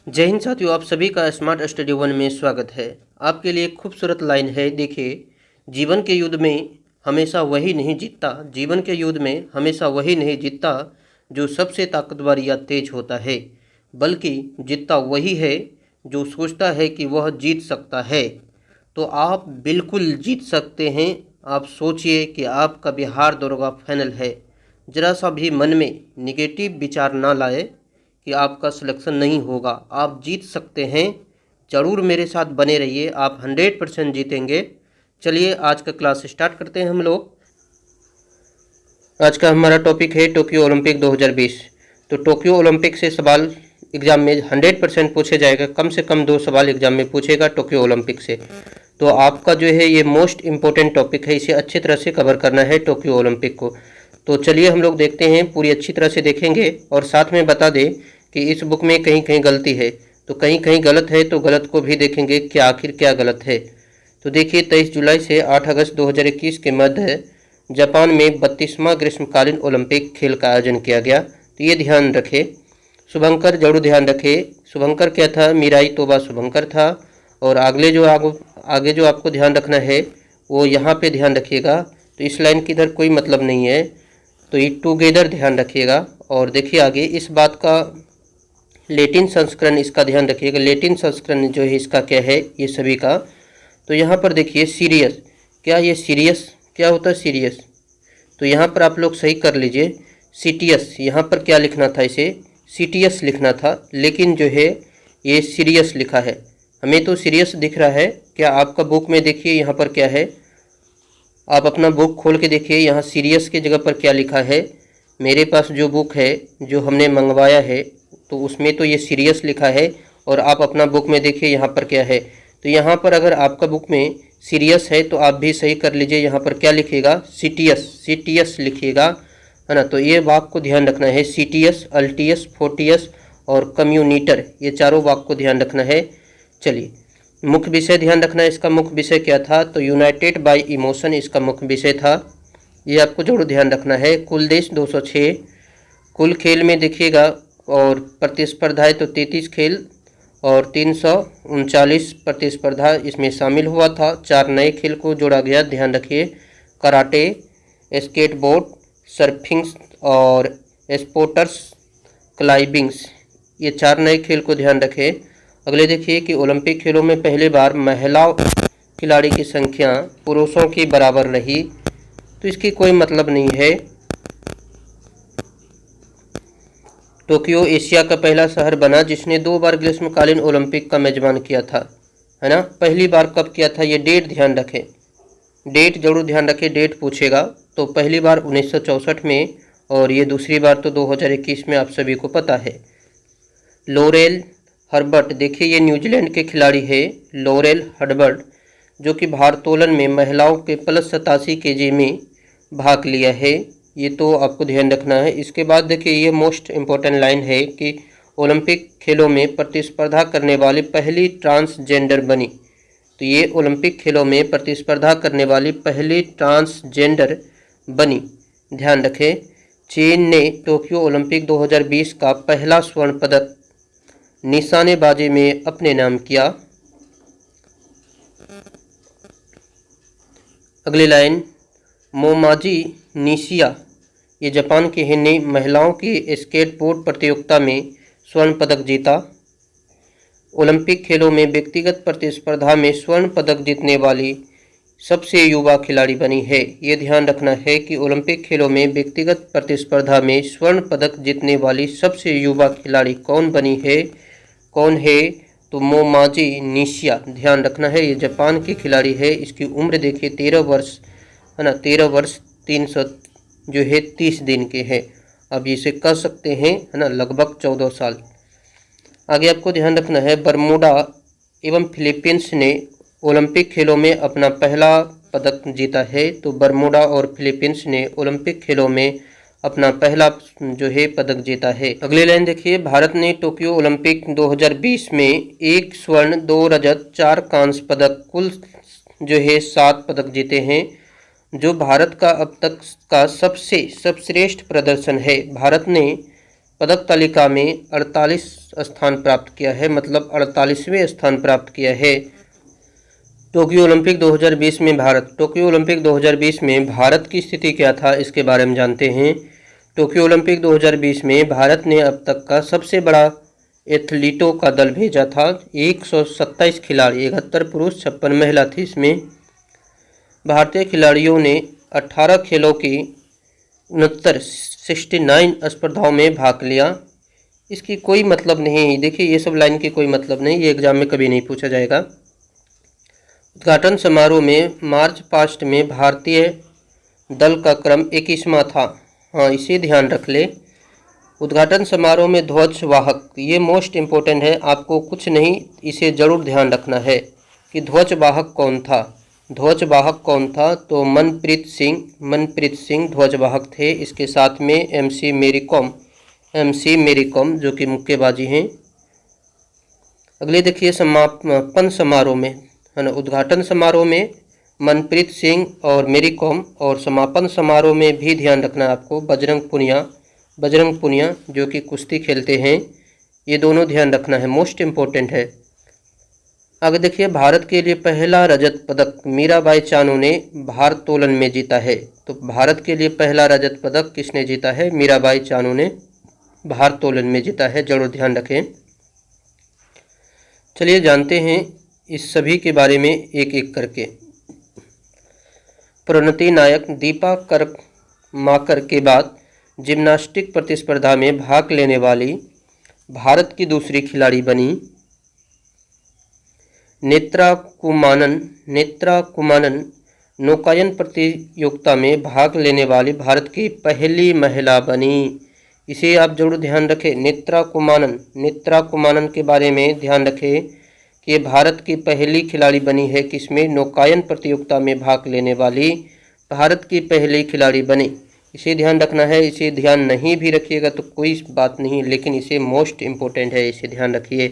जय हिंद साथियों, आप सभी का स्मार्ट स्टडी वन में स्वागत है। आपके लिए एक खूबसूरत लाइन है। देखिए, जीवन के युद्ध में हमेशा वही नहीं जीतता, जीवन के युद्ध में हमेशा वही नहीं जीतता जो सबसे ताकतवर या तेज होता है, बल्कि जीतता वही है जो सोचता है कि वह जीत सकता है। तो आप बिल्कुल जीत सकते हैं। आप सोचिए कि आपका बिहार दरोगा फाइनल है। ज़रा सा भी मन में निगेटिव विचार ना लाए कि आपका सिलेक्शन नहीं होगा। आप जीत सकते हैं। ज़रूर मेरे साथ बने रहिए, आप 100% जीतेंगे। चलिए आज का क्लास स्टार्ट करते हैं हम लोग। आज का हमारा टॉपिक है टोक्यो ओलंपिक 2020। तो टोक्यो ओलंपिक से सवाल एग्ज़ाम में 100% पूछे जाएगा। कम से कम 2 सवाल एग्ज़ाम में पूछेगा टोक्यो ओलंपिक से। तो आपका जो है ये मोस्ट इम्पोर्टेंट टॉपिक है, इसे अच्छी तरह से कवर करना है टोक्यो ओलंपिक को। तो चलिए हम लोग देखते हैं, पूरी अच्छी तरह से देखेंगे और साथ में बता दें कि इस बुक में कहीं कहीं गलती है, तो कहीं कहीं गलत है तो गलत को भी देखेंगे कि आखिर क्या गलत है। तो देखिए, 23 जुलाई से 8 अगस्त 2021 के मध्य जापान में 32वां ग्रीष्मकालीन ओलंपिक खेल का आयोजन किया गया। तो ये ध्यान रखें, शुभंकर जरूर ध्यान रखें। शुभंकर क्या था? मीराई तोबा शुभंकर था। और आगे जो आपको ध्यान रखना है वो यहाँ पे ध्यान रखिएगा। तो इस लाइन की इधर कोई मतलब नहीं है, तो ये टुगेदर ध्यान रखिएगा। और देखिए आगे इस बात का लेटिन संस्करण इसका ध्यान रखिएगा। लेटिन संस्करण जो है इसका क्या है ये सभी का। तो यहाँ पर देखिए सीरियस, क्या ये सीरियस क्या होता है? सीरियस। तो यहाँ पर आप लोग सही कर लीजिए, सीटियस। यहाँ पर क्या लिखना था? इसे सीटियस लिखना था, लेकिन जो है ये सीरियस लिखा है। हमें तो सीरियस दिख रहा है। क्या आपका बुक में देखिए यहाँ पर क्या है, आप अपना बुक खोल के देखिए यहाँ सीरियस की जगह पर क्या लिखा है। मेरे पास जो बुक है जो हमने मंगवाया है तो उसमें तो ये सीरियस लिखा है, और आप अपना बुक में देखिए यहाँ पर क्या है। तो यहाँ पर अगर आपका बुक में सीरियस है तो आप भी सही कर लीजिए, यहाँ पर क्या लिखिएगा? सीटियस, सीटियस लिखिएगा, है ना। तो ये वाक्य को ध्यान रखना है, सीटियस, अल्टियस, फोर्टियस और कम्यूनिटर, ये चारों वाक्य को ध्यान रखना है। चलिए मुख्य विषय ध्यान रखना है। इसका मुख्य विषय क्या था? तो यूनाइटेड बाय इमोशन इसका मुख्य विषय था, ये आपको जरूर ध्यान रखना है। कुल देश 206, कुल खेल में देखिएगा और प्रतिस्पर्धाएँ तो 33 खेल और 339 प्रतिस्पर्धा इसमें शामिल हुआ था। 4 नए खेल को जोड़ा गया, ध्यान रखिए, कराटे, स्केटबोर्ड, सर्फिंग्स और स्पोर्टर्स क्लाइंबिंग्स, ये 4 नए खेल को ध्यान रखें। अगले देखिए कि ओलंपिक खेलों में पहली बार महिला खिलाड़ी की संख्या पुरुषों की बराबर रही। तो इसकी कोई मतलब नहीं है। टोक्यो एशिया का पहला शहर बना जिसने 2 बार ग्रीष्मकालीन ओलंपिक का मेजबान किया था, है ना। पहली बार कब किया था? ये डेट ध्यान रखें, डेट जरूर ध्यान रखें, डेट पूछेगा। तो पहली बार 1964 में और ये दूसरी बार तो 2021 में, आप सभी को पता है। लोरेल हर्बर्ट, देखिए ये न्यूजीलैंड के खिलाड़ी है लोरेल हर्बर्ट, जो कि भारोत्तोलन में महिलाओं के +87 kg में भाग लिया है। ये तो आपको ध्यान रखना है। इसके बाद देखिए ये मोस्ट इम्पोर्टेंट लाइन है कि ओलंपिक खेलों में प्रतिस्पर्धा करने वाली पहली ट्रांसजेंडर बनी। तो ये ओलंपिक खेलों में प्रतिस्पर्धा करने वाली पहली ट्रांसजेंडर बनी, ध्यान रखें। चीन ने टोक्यो ओलंपिक 2020 का पहला स्वर्ण पदक निशानेबाजी में अपने नाम किया। अगली लाइन, मोमाजी निशिया, ये जापान की हैं, ने महिलाओं की स्केटबोर्ड प्रतियोगिता में स्वर्ण पदक जीता। ओलंपिक खेलों में व्यक्तिगत प्रतिस्पर्धा में स्वर्ण पदक जीतने वाली सबसे युवा खिलाड़ी बनी है। ये ध्यान रखना है कि ओलंपिक खेलों में व्यक्तिगत प्रतिस्पर्धा में स्वर्ण पदक जीतने वाली सबसे युवा खिलाड़ी कौन बनी है, कौन है? तो मोमाजी निशिया, ध्यान रखना है। ये जापान की खिलाड़ी है। इसकी उम्र देखिए 13 वर्ष, है ना, 13 वर्ष 330 दिन के हैं। अब इसे कर सकते हैं, है ना, लगभग 14 साल। आगे आपको ध्यान रखना है, बरमूडा एवं फिलीपींस ने ओलंपिक खेलों में अपना पहला पदक जीता है। तो बरमूडा और फिलीपींस ने ओलंपिक खेलों में अपना पहला जो है पदक जीता है। अगली लाइन देखिए, भारत ने टोक्यो ओलंपिक 2020 में 1 स्वर्ण, 2 रजत, 4 कांस्य पदक, कुल जो है 7 पदक जीते हैं, जो भारत का अब तक का सबसे सर्वश्रेष्ठ प्रदर्शन है। भारत ने पदक तालिका में 48 स्थान प्राप्त किया है, मतलब 48वें स्थान प्राप्त किया है। टोक्यो ओलंपिक 2020 में भारत। टोक्यो ओलंपिक 2020 में भारत की स्थिति क्या था, इसके बारे में जानते हैं। टोक्यो ओलंपिक 2020 में भारत ने अब तक का सबसे बड़ा एथलीटों का दल भेजा था। 127 खिलाड़ी, 71 पुरुष 56 महिला थी। इसमें भारतीय खिलाड़ियों ने 18 खेलों की 69 स्पर्धाओं में भाग लिया। इसकी कोई मतलब नहीं, देखिए ये सब लाइन की कोई मतलब नहीं, ये एग्जाम में कभी नहीं पूछा जाएगा। उद्घाटन समारोह में मार्च पास्ट में भारतीय दल का क्रम 21वां था। हाँ, इसे ध्यान रख ले। उद्घाटन समारोह में ध्वज वाहक, ये मोस्ट इम्पोर्टेंट है, आपको कुछ नहीं इसे जरूर ध्यान रखना है कि ध्वज वाहक कौन था। ध्वज वाहक कौन था, तो मनप्रीत सिंह ध्वज वाहक थे। इसके साथ में एमसी मेरी कॉम जो कि मुक्केबाजी हैं। अगले देखिए समापन समारोह में, है ना, उद्घाटन समारोह में मनप्रीत सिंह और मेरी कॉम, और समापन समारोह में भी ध्यान रखना आपको बजरंग पुनिया जो कि कुश्ती खेलते हैं, ये दोनों ध्यान रखना है, मोस्ट इम्पोर्टेंट है। आगे देखिए, भारत के लिए पहला रजत पदक मीराबाई चानू ने भारोत्तोलन में जीता है। तो भारत के लिए पहला रजत पदक किसने जीता है, मीराबाई चानू ने भारोत्तोलन में जीता है, जरूर ध्यान रखें। चलिए जानते हैं इस सभी के बारे में एक एक करके। प्रोन्नति नायक दीपा कर्माकर के बाद जिम्नास्टिक प्रतिस्पर्धा में भाग लेने वाली भारत की दूसरी खिलाड़ी बनी। नेत्रा कुमानन नौकायन प्रतियोगिता में भाग लेने वाली भारत की पहली महिला बनी। इसे आप जरूर ध्यान रखें। नेत्रा कुमानन के बारे में ध्यान रखें कि ये भारत की पहली खिलाड़ी बनी है, किसमें, नौकायन प्रतियोगिता में भाग लेने वाली भारत की पहली खिलाड़ी बनी। इसे ध्यान रखना है। इसे ध्यान नहीं भी रखिएगा तो कोई बात नहीं, लेकिन इसे मोस्ट इम्पोर्टेंट है, इसे ध्यान रखिए।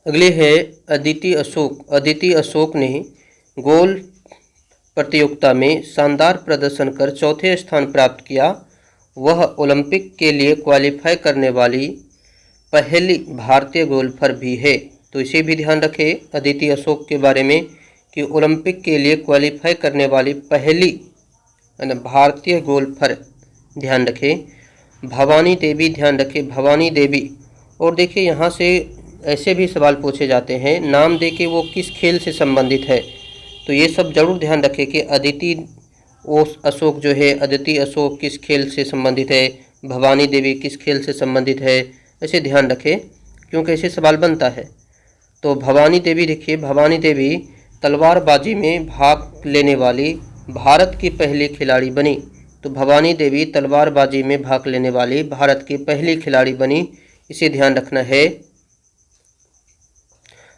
अगले है अदिति अशोक ने गोल प्रतियोगिता में शानदार प्रदर्शन कर चौथे स्थान प्राप्त किया। वह ओलंपिक के लिए क्वालिफाई करने वाली पहली भारतीय गोल्फर भी है। तो इसे भी ध्यान रखें अदिति अशोक के बारे में कि ओलंपिक के लिए क्वालिफाई करने वाली पहली भारतीय गोल्फर, ध्यान रखें। भवानी देवी, ध्यान रखें भवानी देवी। और देखिए यहाँ से ऐसे भी सवाल पूछे जाते हैं, नाम दे के वो किस खेल से संबंधित है, तो ये सब जरूर ध्यान रखें कि अदिति अशोक किस खेल से संबंधित है, भवानी देवी किस खेल से संबंधित है, ऐसे ध्यान रखें क्योंकि ऐसे सवाल बनता है। तो भवानी देवी, देखिए भवानी देवी तलवारबाजी में भाग लेने वाली भारत की पहली खिलाड़ी बनी। तो भवानी देवी तलवारबाजी में भाग लेने वाली भारत की पहली खिलाड़ी बनी, इसे ध्यान रखना है।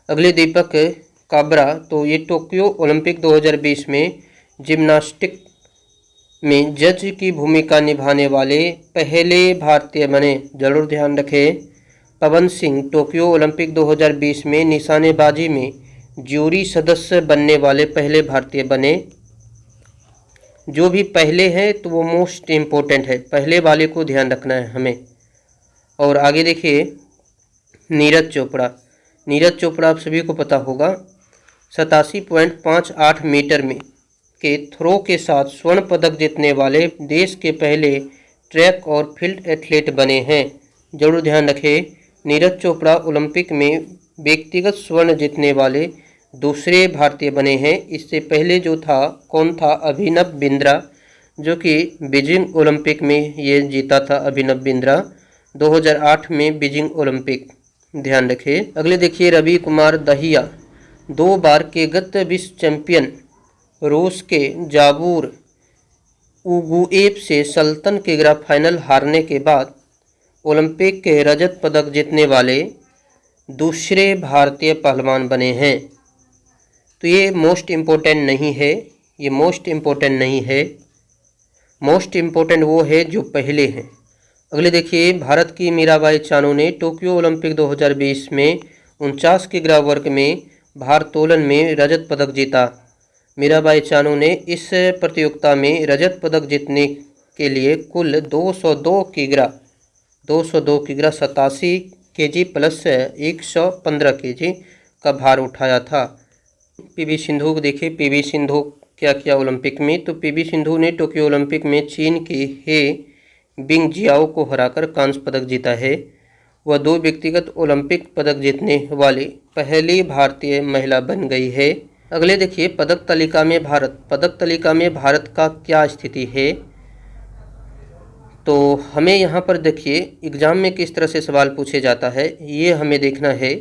अगले दीपक काबरा, तो ये टोक्यो ओलंपिक 2020 में जिम्नास्टिक में जज की भूमिका निभाने वाले पहले भारतीय बने, जरूर ध्यान रखें। पवन सिंह टोक्यो ओलंपिक 2020 में निशानेबाजी में ज्यूरी सदस्य बनने वाले पहले भारतीय बने। जो भी पहले हैं तो वो मोस्ट इम्पोर्टेंट है, पहले वाले को ध्यान रखना है हमें। और आगे देखिए नीरज चोपड़ा आप सभी को पता होगा 87.58 मीटर में के थ्रो के साथ स्वर्ण पदक जीतने वाले देश के पहले ट्रैक और फील्ड एथलीट बने हैं, जरूर ध्यान रखें। नीरज चोपड़ा ओलंपिक में व्यक्तिगत स्वर्ण जीतने वाले दूसरे भारतीय बने हैं। इससे पहले जो था कौन था, अभिनव बिंद्रा, जो कि बीजिंग ओलंपिक में ये जीता था। अभिनव बिंद्रा 2008 में बीजिंग ओलंपिक, ध्यान रखें। अगले देखिए रवि कुमार दहिया, 2 बार के गत विश्व चैंपियन रूस के जाबूर उगुएव से सल्तन के ग्रैंड फाइनल हारने के बाद ओलंपिक के रजत पदक जीतने वाले दूसरे भारतीय पहलवान बने हैं। तो ये मोस्ट इम्पोर्टेंट नहीं है, ये मोस्ट इम्पोर्टेंट नहीं है, मोस्ट इम्पोर्टेंट वो है जो पहले हैं। अगले देखिए भारत की मीराबाई चानू ने टोक्यो ओलंपिक 2020 में 49 किग्रा वर्ग में भारोत्तोलन में रजत पदक जीता। मीराबाई चानू ने इस प्रतियोगिता में रजत पदक जीतने के लिए कुल 202 किग्रा 87 केजी प्लस 115 केजी का भार उठाया था। पीवी सिंधु को देखिए, पीवी सिंधु क्या किया ओलंपिक में। तो पीवी सिंधु ने टोक्यो ओलंपिक में चीन की हे बिंगजियाओ को हराकर कांस्य पदक जीता है। वह 2 व्यक्तिगत ओलंपिक पदक जीतने वाली पहली भारतीय महिला बन गई है। अगले देखिए पदक तालिका में भारत का क्या स्थिति है। तो हमें यहाँ पर देखिए एग्जाम में किस तरह से सवाल पूछे जाता है ये हमें देखना है।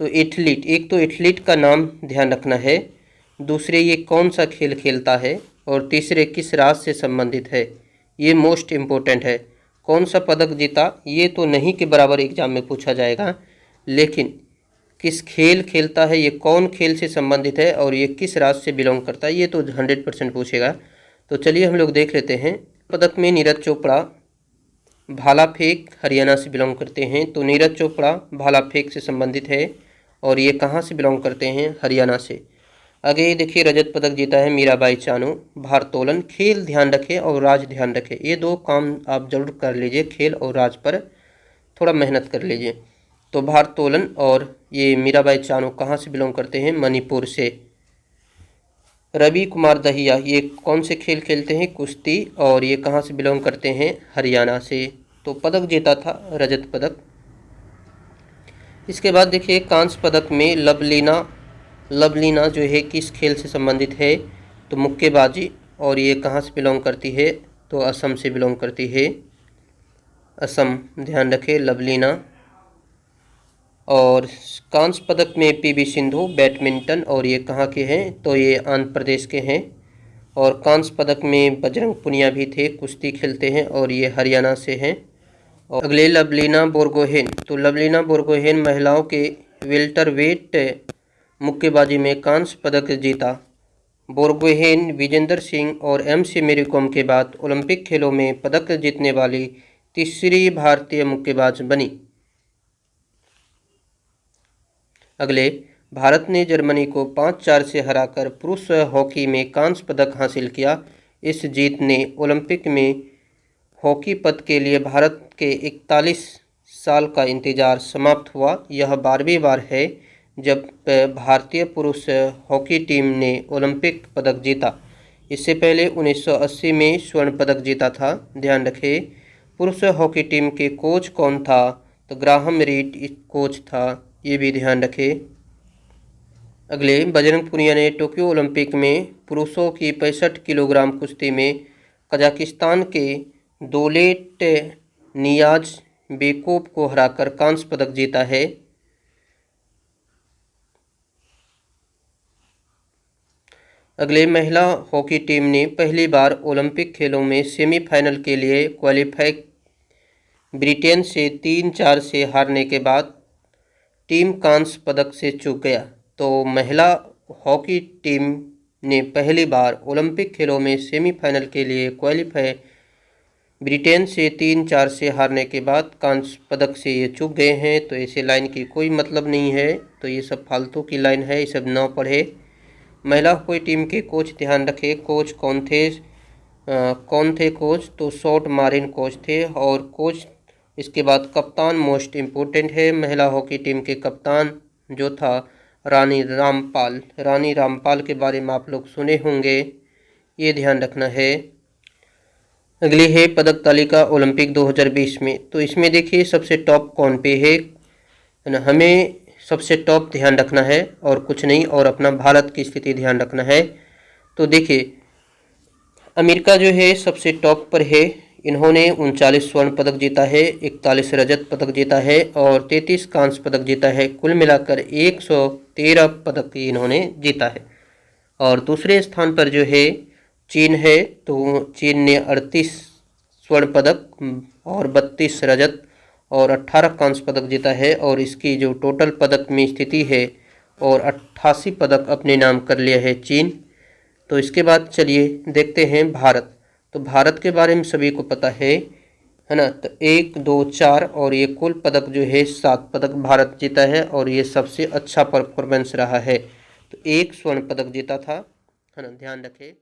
तो एथलीट, एक तो एथलीट का नाम ध्यान रखना है, दूसरे ये कौन सा खेल खेलता है, और तीसरे किस राज्य से संबंधित है, ये मोस्ट इम्पोर्टेंट है। कौन सा पदक जीता ये तो नहीं के बराबर एग्जाम में पूछा जाएगा, लेकिन किस खेल खेलता है, ये कौन खेल से संबंधित है और ये किस राज्य से बिलोंग करता है, ये तो 100% पूछेगा। तो चलिए हम लोग देख लेते हैं। पदक में नीरज चोपड़ा भाला फेंक हरियाणा से बिलोंग करते हैं। तो नीरज चोपड़ा भाला फेंक से संबंधित है और ये कहाँ से बिलोंग करते हैं, हरियाणा से। आगे देखिए रजत पदक जीता है मीराबाई चानू भारोत्तोलन। खेल ध्यान रखें और राज्य ध्यान रखें, ये 2 काम आप जरूर कर लीजिए, खेल और राज्य पर थोड़ा मेहनत कर लीजिए। तो भारोत्तोलन और ये मीराबाई चानू कहाँ से बिलोंग करते हैं, मणिपुर से। रवि कुमार दहिया ये कौन से खेल खेलते हैं, कुश्ती, और ये कहाँ से बिलोंग करते हैं, हरियाणा से। तो पदक जीता था रजत पदक। इसके बाद देखिए कांस्य पदक में लवलीना जो है किस खेल से संबंधित है, तो मुक्केबाजी, और ये कहाँ से बिलोंग करती है, तो असम से बिलोंग करती है, असम, ध्यान रखें लवलीना। और कांस्य पदक में पीवी सिंधु बैडमिंटन, और ये कहाँ के हैं, तो ये आंध्र प्रदेश के हैं। और कांस्य पदक में बजरंग पुनिया भी थे, कुश्ती खेलते हैं, और ये हरियाणा से हैं। और अगले लवलीना बोरगोहेन, तो लवलीना बोरगोहेन महिलाओं के वेल्टरवेट मुक्केबाजी में कांस्य पदक जीता। बोरगोहेन विजेंदर सिंह और MC मेरी कॉम के बाद ओलंपिक खेलों में पदक जीतने वाली तीसरी भारतीय मुक्केबाज बनी। अगले भारत ने जर्मनी को 5-4 से हराकर पुरुष हॉकी में कांस्य पदक हासिल किया। इस जीत ने ओलंपिक में हॉकी पद के लिए भारत के 41 साल का इंतजार समाप्त हुआ। यह 12वीं बार है जब भारतीय पुरुष हॉकी टीम ने ओलंपिक पदक जीता। इससे पहले 1980 में स्वर्ण पदक जीता था। ध्यान रखें पुरुष हॉकी टीम के कोच कौन था, तो ग्राहम रीड कोच था, ये भी ध्यान रखें। अगले बजरंग पुनिया ने टोक्यो ओलंपिक में पुरुषों की 65 किलोग्राम कुश्ती में कजाकिस्तान के दौलेट नियाज बेकोव को हराकर कांस्य पदक जीता है। अगले महिला हॉकी टीम ने पहली बार ओलंपिक खेलों में सेमीफाइनल के लिए क्वालिफाई। ब्रिटेन से 3-4 से हारने के बाद टीम कांस्य पदक से चूक गया। तो महिला हॉकी टीम ने पहली बार ओलंपिक खेलों में सेमीफाइनल के लिए क्वालिफाई। ब्रिटेन से 3-4 से हारने के बाद कांस्य पदक से ये चूक गए हैं। तो ऐसे लाइन की कोई मतलब नहीं है, तो ये सब फालतू की लाइन है, ये सब न पढ़े। महिला हॉकी टीम के कोच ध्यान रखें, कोच कौन थे कोच, तो शॉर्ट मारिन कोच थे। और कोच इसके बाद कप्तान मोस्ट इम्पोर्टेंट है। महिला हॉकी टीम के कप्तान जो था रानी रामपाल के बारे में आप लोग सुने होंगे, ये ध्यान रखना है। अगली है पदक तालिका ओलंपिक 2020 में। तो इसमें देखिए सबसे टॉप कौन पे है ना, हमें सबसे टॉप ध्यान रखना है और कुछ नहीं, और अपना भारत की स्थिति ध्यान रखना है। तो देखिए अमेरिका जो है सबसे टॉप पर है, इन्होंने 39 स्वर्ण पदक जीता है, 41 रजत पदक जीता है और 33 कांस्य पदक जीता है। कुल मिलाकर 113 पदक इन्होंने जीता है। और दूसरे स्थान पर जो है चीन है, तो चीन ने 38 स्वर्ण पदक और 32 रजत और 18 कांस्य पदक जीता है। और इसकी जो टोटल पदक में स्थिति है और 88 पदक अपने नाम कर लिया है चीन। तो इसके बाद चलिए देखते हैं भारत। तो भारत के बारे में सभी को पता है ना। तो 1, 2, 4 और ये कुल पदक जो है 7 पदक भारत जीता है और ये सबसे अच्छा परफॉर्मेंस रहा है। तो 1 स्वर्ण पदक जीता था, है ना, ध्यान रखें।